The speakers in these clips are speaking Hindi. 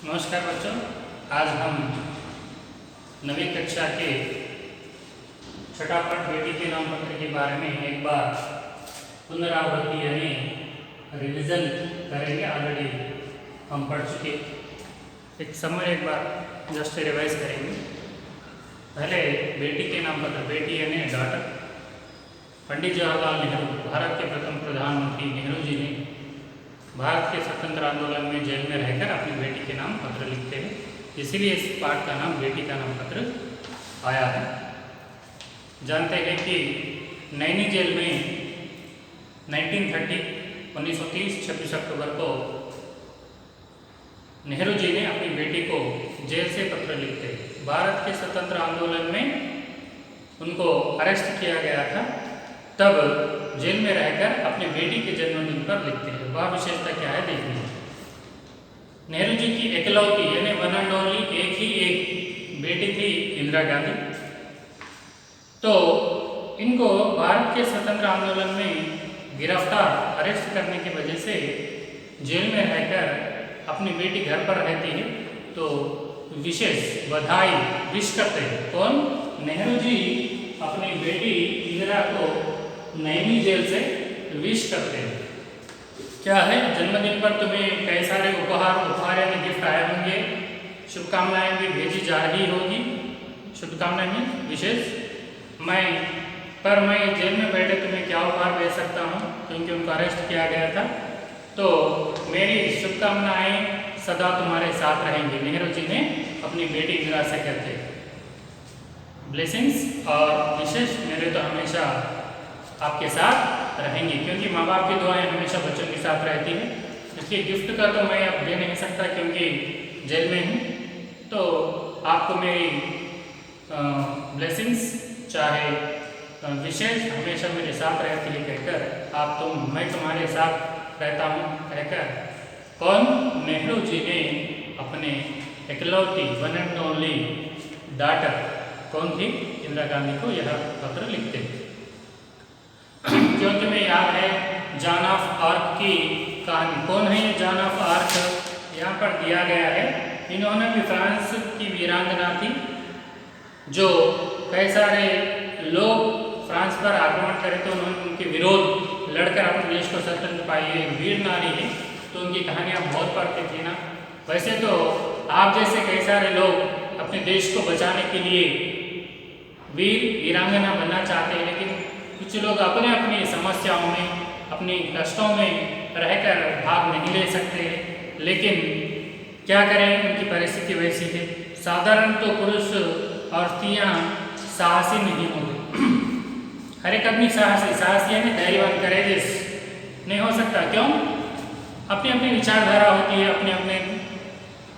नमस्कार बच्चों, आज हम नवी कक्षा के छठा पाठ बेटी के नाम पत्र के बारे में एक बार पुनरावृत्ति यानी रिवीजन करेंगे। ऑलरेडी हम पढ़ चुके, एक समरी एक बार जस्ट रिवाइज करेंगे। पहले बेटी के नाम पत्र, बेटी यानी डॉटर। पंडित जवाहरलाल नेहरू, भारत के प्रथम प्रधानमंत्री नेहरू जी ने भारत के स्वतंत्र आंदोलन में जेल में रहकर अपनी बेटी के नाम पत्र लिखते हैं, इसीलिए इस पाठ का नाम बेटी का नाम पत्र आया है। जानते हैं कि नैनी जेल में 1930 26 अक्टूबर को नेहरू जी ने अपनी बेटी को जेल से पत्र लिखते हैं। भारत के स्वतंत्र आंदोलन में उनको अरेस्ट किया गया था, तब जेल में रहकर अपने बेटी के जन्मदिन पर लिखते हैं। वह विशेषता क्या है देखिए। नेहरू जी की इकलौती यानी वन एंड ओनली एक बेटी थी, इंदिरा गांधी। तो इनको भारत के स्वतंत्र आंदोलन में गिरफ्तार अरेस्ट करने की वजह से जेल में रहकर अपनी बेटी घर पर रहती है, तो विशेष बधाई विश करते हैं। कौन? नेहरू जी अपनी बेटी इंदिरा को नैनी जेल से विश करते हैं। क्या है? जन्मदिन पर तुम्हें कई सारे उपहार यानी गिफ्ट आए होंगे, शुभकामनाएं भी भेजी जा रही होगी। शुभकामनाएं में विशेष मैं जेल में बैठे तुम्हें क्या उपहार भेज सकता हूँ, क्योंकि उनको अरेस्ट किया गया था। तो मेरी शुभकामनाएं सदा तुम्हारे साथ रहेंगी, नेहरू जी ने अपनी बेटी इंदिरा से कहते हैं। ब्लेसिंग्स और विशेष मेरे तो हमेशा आपके साथ रहेंगी, क्योंकि माँ बाप की दुआएं हमेशा बच्चों के साथ रहती है। इसलिए गिफ्ट का तो मैं अब दे नहीं सकता क्योंकि जेल में हूँ, तो आपको मेरी ब्लेसिंग्स चाहे विशेष हमेशा मेरे साथ रहती है कहकर मैं तुम्हारे साथ रहता हूँ कहकर कौन? नेहरू जी ने अपने इकलौती वन एंड ओनली डॉटर कौन थी? इंदिरा गांधी को यह पत्र लिखते हैं। क्यों तुम्हें याद है जॉन ऑफ आर्क की कहानी? कौन है ये जॉन ऑफ आर्क? यहाँ पर दिया गया है। इन्होंने भी फ्रांस की वीरांगना थी, जो कई सारे लोग फ्रांस पर आक्रमण करे तो उन्होंने उनके विरोध लड़कर अपने देश को स्वतंत्र पाई है। वीर नारी है, तो उनकी कहानियाँ बहुत पढ़ते थे ना। वैसे तो आप जैसे कई सारे लोग अपने देश को बचाने के लिए वीरांगना बनना चाहते हैं, लेकिन कुछ लोग अपने अपनी समस्याओं में, अपनी कष्टों में रहकर भाग नहीं ले सकते। लेकिन क्या करें, उनकी परिस्थिति वैसी है। साधारण तो पुरुष और स्त्रियाँ साहसी नहीं होते। हर एक आदमी साहसी यानी धैर्यवान, करेजियस नहीं हो सकता। क्यों? अपनी अपनी विचारधारा होती है, अपने अपने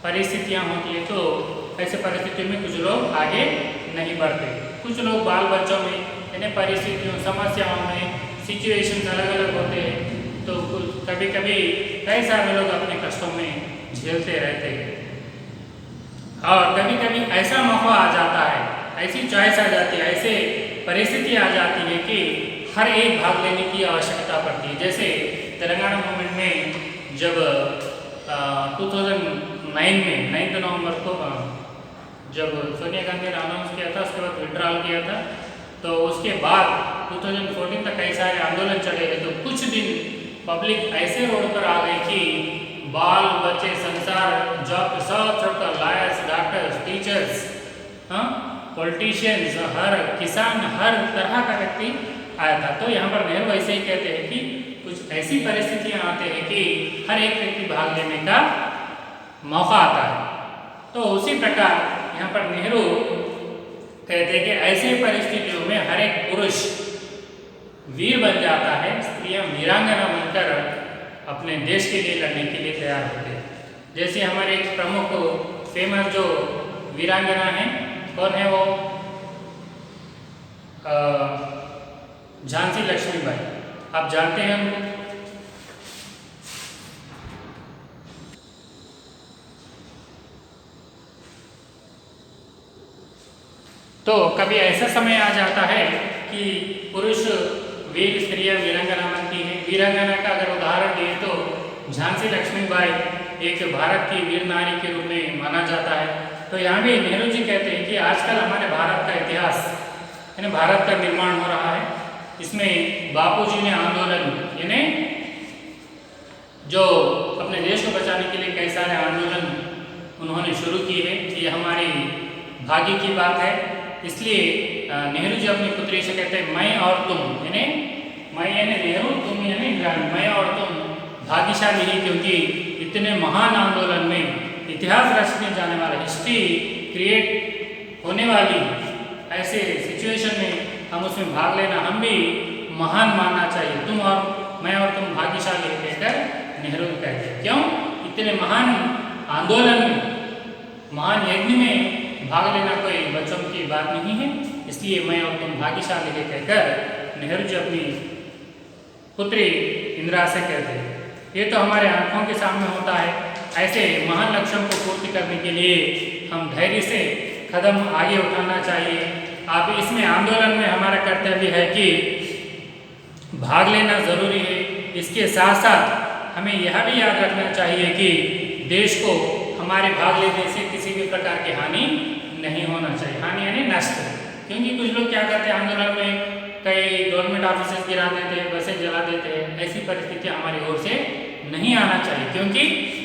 परिस्थितियाँ होती है। तो ऐसे परिस्थितियों में कुछ लोग आगे नहीं बढ़ते। कुछ लोग बाल बच्चों में यानी परिस्थितियों, समस्याओं में, सिचुएशन अलग अलग होते हैं, तो कभी कभी कई सारे लोग अपने कष्टों में झेलते रहते हैं। और कभी कभी ऐसा मौका आ जाता है, ऐसी चॉइस आ जाती है, ऐसे परिस्थिति आ जाती है कि हर एक भाग लेने की आवश्यकता पड़ती है। जैसे तेलंगाना मूवमेंट में जब 2009 में 9 नवंबर को जब सोनिया गांधी ने अनाउंस किया था, उसके बाद विड्रॉल किया था, तो उसके बाद 2014 तक कई सारे आंदोलन चले गए। तो कुछ दिन पब्लिक ऐसे रोड पर आ गई कि बाल बच्चे, संसार, जॉब सब छोड़कर लॉयर्स, डॉक्टर्स, टीचर्स, पॉलिटिशियंस, हर किसान, हर तरह का व्यक्ति आया था। तो यहाँ पर नेहरू ऐसे ही कहते हैं कि कुछ ऐसी परिस्थितियाँ आती हैं कि हर एक व्यक्ति भाग लेने का मौका आता है। तो उसी प्रकार यहाँ पर नेहरू कहते हैं कि ऐसी परिस्थितियों में हर एक पुरुष वीर बन जाता है, स्त्रियां वीरांगना बनकर अपने देश के लिए लड़ने के लिए तैयार होते हैं। जैसे हमारे एक प्रमुख फेमस जो वीरांगना है, कौन है वो? झांसी लक्ष्मीबाई। आप जानते हैं उनको? तो कभी ऐसा समय आ जाता है कि पुरुष स्त्रियां वीरांगना बनती हैं। वीरांगना का अगर उदाहरण दिए तो झांसी लक्ष्मीबाई एक भारत की वीर नारी के रूप में माना जाता है। तो यहाँ भी नेहरू जी कहते हैं कि आजकल हमारे भारत का इतिहास यानी भारत का निर्माण हो रहा है, इसमें बापूजी ने आंदोलन यानी जो अपने देश को बचाने के लिए कई सारे आंदोलन उन्होंने शुरू किए हैं, ये हमारी भाग्य की बात है। इसलिए नेहरू जी अपनी पुत्री से कहते हैं मैं और तुम यानी मैं यानी नेहरू, तुम यानी इंदिरा, मैं और तुम भाग्यशाली ही, क्योंकि इतने महान आंदोलन में इतिहास रचने जाने वाला, हिस्ट्री क्रिएट होने वाली ऐसे सिचुएशन में हम उसमें भाग लेना हम भी महान मानना चाहिए। तुम और मैं और तुम भाग्यशाली कहकर नेहरू कहते हैं। क्यों? इतने महान आंदोलन में, महान यज्ञ में भाग लेना कोई बच्चों की बात नहीं है, इसलिए मैं और तुम भाग्यशाली है कहकर नेहरू जी अपनी पुत्री इंदिरा से कहते हैं। ये तो हमारे आंखों के सामने होता है। ऐसे महान लक्ष्यों को पूर्ति करने के लिए हम धैर्य से कदम आगे उठाना चाहिए। अब इसमें आंदोलन में हमारा कर्तव्य है कि भाग लेना जरूरी है। इसके साथ साथ हमें यह भी याद रखना चाहिए कि देश को हमारे भाग लेने से किसी भी प्रकार की हानि नहीं होना चाहिए। हानि यानी नष्ट, क्योंकि कुछ लोग क्या करते हैं आंदोलन में कई गवर्नमेंट ऑफिस गिरा देते हैं, बसें जला देते हैं। ऐसी परिस्थितियाँ हमारी ओर से नहीं आना चाहिए, क्योंकि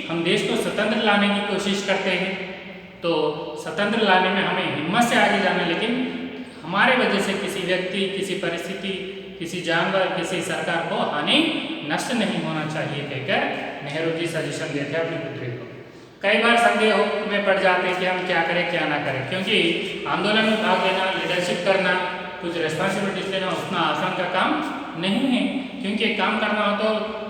हम देश को स्वतंत्र लाने की कोशिश करते हैं। तो स्वतंत्र लाने में हमें हिम्मत से आगे जाना, लेकिन हमारे वजह से किसी व्यक्ति, किसी परिस्थिति, किसी जानवर, किसी सरकार को हानि नष्ट नहीं होना चाहिए कहकर नेहरू जी सजेशन देते हैं अपनी पुत्री को। कई बार संदेह में पड़ जाते हैं कि हम क्या करें क्या ना करें, क्योंकि आंदोलन में भाग लेना, लीडरशिप करना, कुछ रिस्पॉन्सिबिलिटीज लेना उतना आसान का काम नहीं है, क्योंकि काम करना हो तो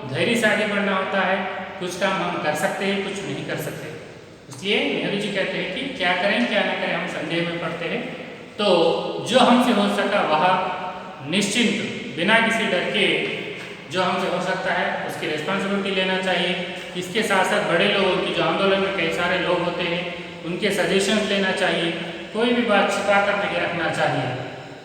धैर्य से आगे बढ़ना होता है। कुछ काम हम कर सकते हैं, कुछ नहीं कर सकते। इसलिए नेहरू जी कहते हैं कि क्या करें क्या ना करें, हम संदेह में पड़ते हैं। तो जो हमसे हो सका वह निश्चिंत, बिना किसी डर के जो हमसे हो सकता है उसकी रिस्पॉन्सिबिलिटी लेना चाहिए। इसके साथ साथ बड़े लोगों की, जो आंदोलन में कई सारे लोग होते हैं, उनके सजेशंस लेना चाहिए। कोई भी बात छिपा कर नहीं रखना चाहिए,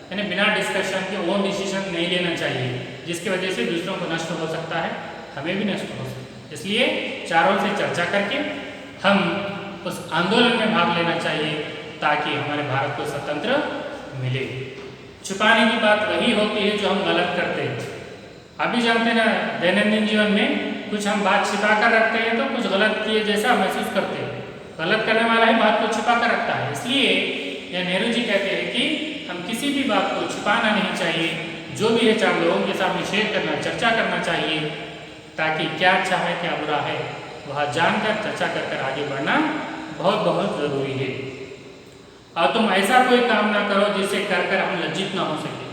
यानी बिना डिस्कशन के वो डिसीजन नहीं लेना चाहिए जिसकी वजह से दूसरों को नष्ट हो सकता है, हमें भी नष्ट हो सकता है। इसलिए चारों से चर्चा करके हम उस आंदोलन में भाग लेना चाहिए ताकि हमारे भारत को स्वतंत्र मिले। छुपाने की बात वही होती है जो हम गलत करते हैं। अभी जानते हैं ना, दैनंदिन जीवन में कुछ हम बात छिपा कर रखते हैं तो कुछ गलत किए जैसा महसूस करते हैं। गलत करने वाला ही बात को छिपा कर रखता है। इसलिए यह नेहरू जी कहते हैं कि हम किसी भी बात को छिपाना नहीं चाहिए, जो भी है चार लोगों के सामने शेयर करना, चर्चा करना चाहिए, ताकि क्या अच्छा है क्या बुरा है वह जानकर चर्चा कर आगे बढ़ना बहुत बहुत ज़रूरी है। और तुम ऐसा कोई काम ना करो जिससे कर हम लज्जित ना हो सके,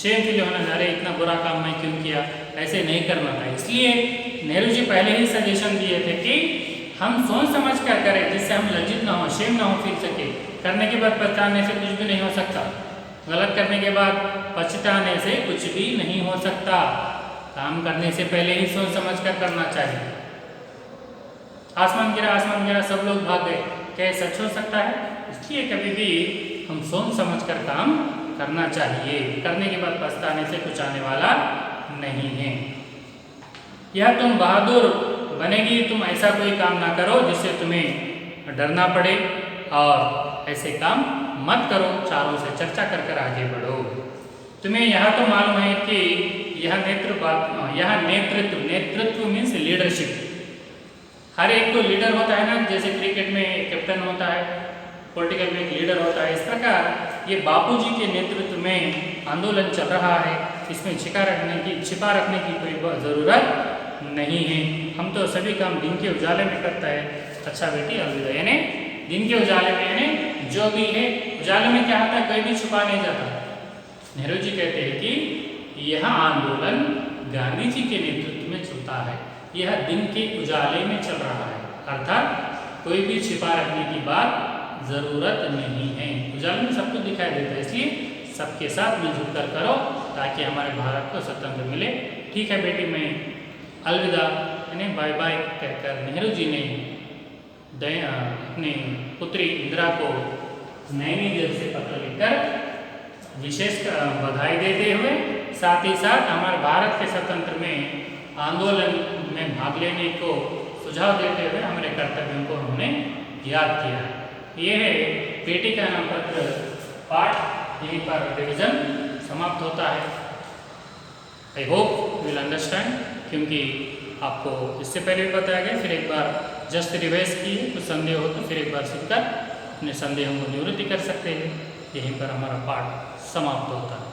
शेम फील होना, अरे इतना बुरा काम मैं क्यों किया, ऐसे नहीं करना था। इसलिए नेहरू जी पहले ही सजेशन दिए थे कि हम सोच समझ कर करें जिससे हम लज्जित ना हो, शेम ना हो फील सके। करने के बाद पछताने से कुछ भी नहीं हो सकता, गलत करने के बाद पछताने से कुछ भी नहीं हो सकता। काम करने से पहले ही सोच समझ कर करना चाहिए। आसमान गिरा सब लोग भाग गए, क्या सच हो सकता है? इसलिए कभी भी हम सोच समझ कर काम करना चाहिए। करने के बाद पछताने से कुछ आने वाला नहीं है। यह तुम बहादुर बनेगी, तुम ऐसा कोई काम ना करो जिससे तुम्हें डरना पड़े, और ऐसे काम मत करो। चारों से चर्चा कर आगे बढ़ो। तुम्हें यह तो मालूम है कि यह नेतृत्व मीन्स लीडरशिप। हर एक को लीडर होता है ना, जैसे क्रिकेट में कैप्टन होता है, पॉलिटिकल में एक लीडर होता है। इस प्रकार ये बापूजी के नेतृत्व में आंदोलन चल रहा है। इसमें छिपा रखने की कोई ज़रूरत नहीं है। हम तो सभी काम दिन के उजाले में करता है। अच्छा बेटी अलविदा, यानी दिन के उजाले में, यानी जो भी है उजाले में क्या होता है, कोई भी छुपा नहीं जाता। नेहरू जी कहते हैं कि यह आंदोलन गांधी जी के नेतृत्व में चलता है, यह दिन के उजाले में चल रहा है, अर्थात कोई भी छिपा रखने की बात ज़रूरत नहीं है। उजाले में सब कुछ दिखाई देता है, इसलिए सबके साथ मिलजुल कर करो ताकि हमारे भारत को स्वतंत्र मिले। ठीक है बेटी, मैं अलविदा यानी बाय बाय कहकर नेहरू जी ने अपनी पुत्री इंदिरा को नैनी जेल से पत्र लिखकर विशेष बधाई देते हुए, साथ ही साथ हमारे भारत के स्वतंत्र में आंदोलन में भाग लेने को सुझाव देते हुए हमारे कर्तव्यों को उन्होंने याद किया। ये है पेटी का नाम पत्र पाठ, यहीं पर रिविजन समाप्त होता है। आई होप विल अंडरस्टैंड, क्योंकि आपको इससे पहले भी बताया गया, फिर एक बार जस्ट रिवाइज किए, कुछ संदेह हो तो फिर एक बार सुनकर अपने संदेहों को निवृत्ति कर सकते हैं। यहीं पर हमारा पाठ समाप्त होता है।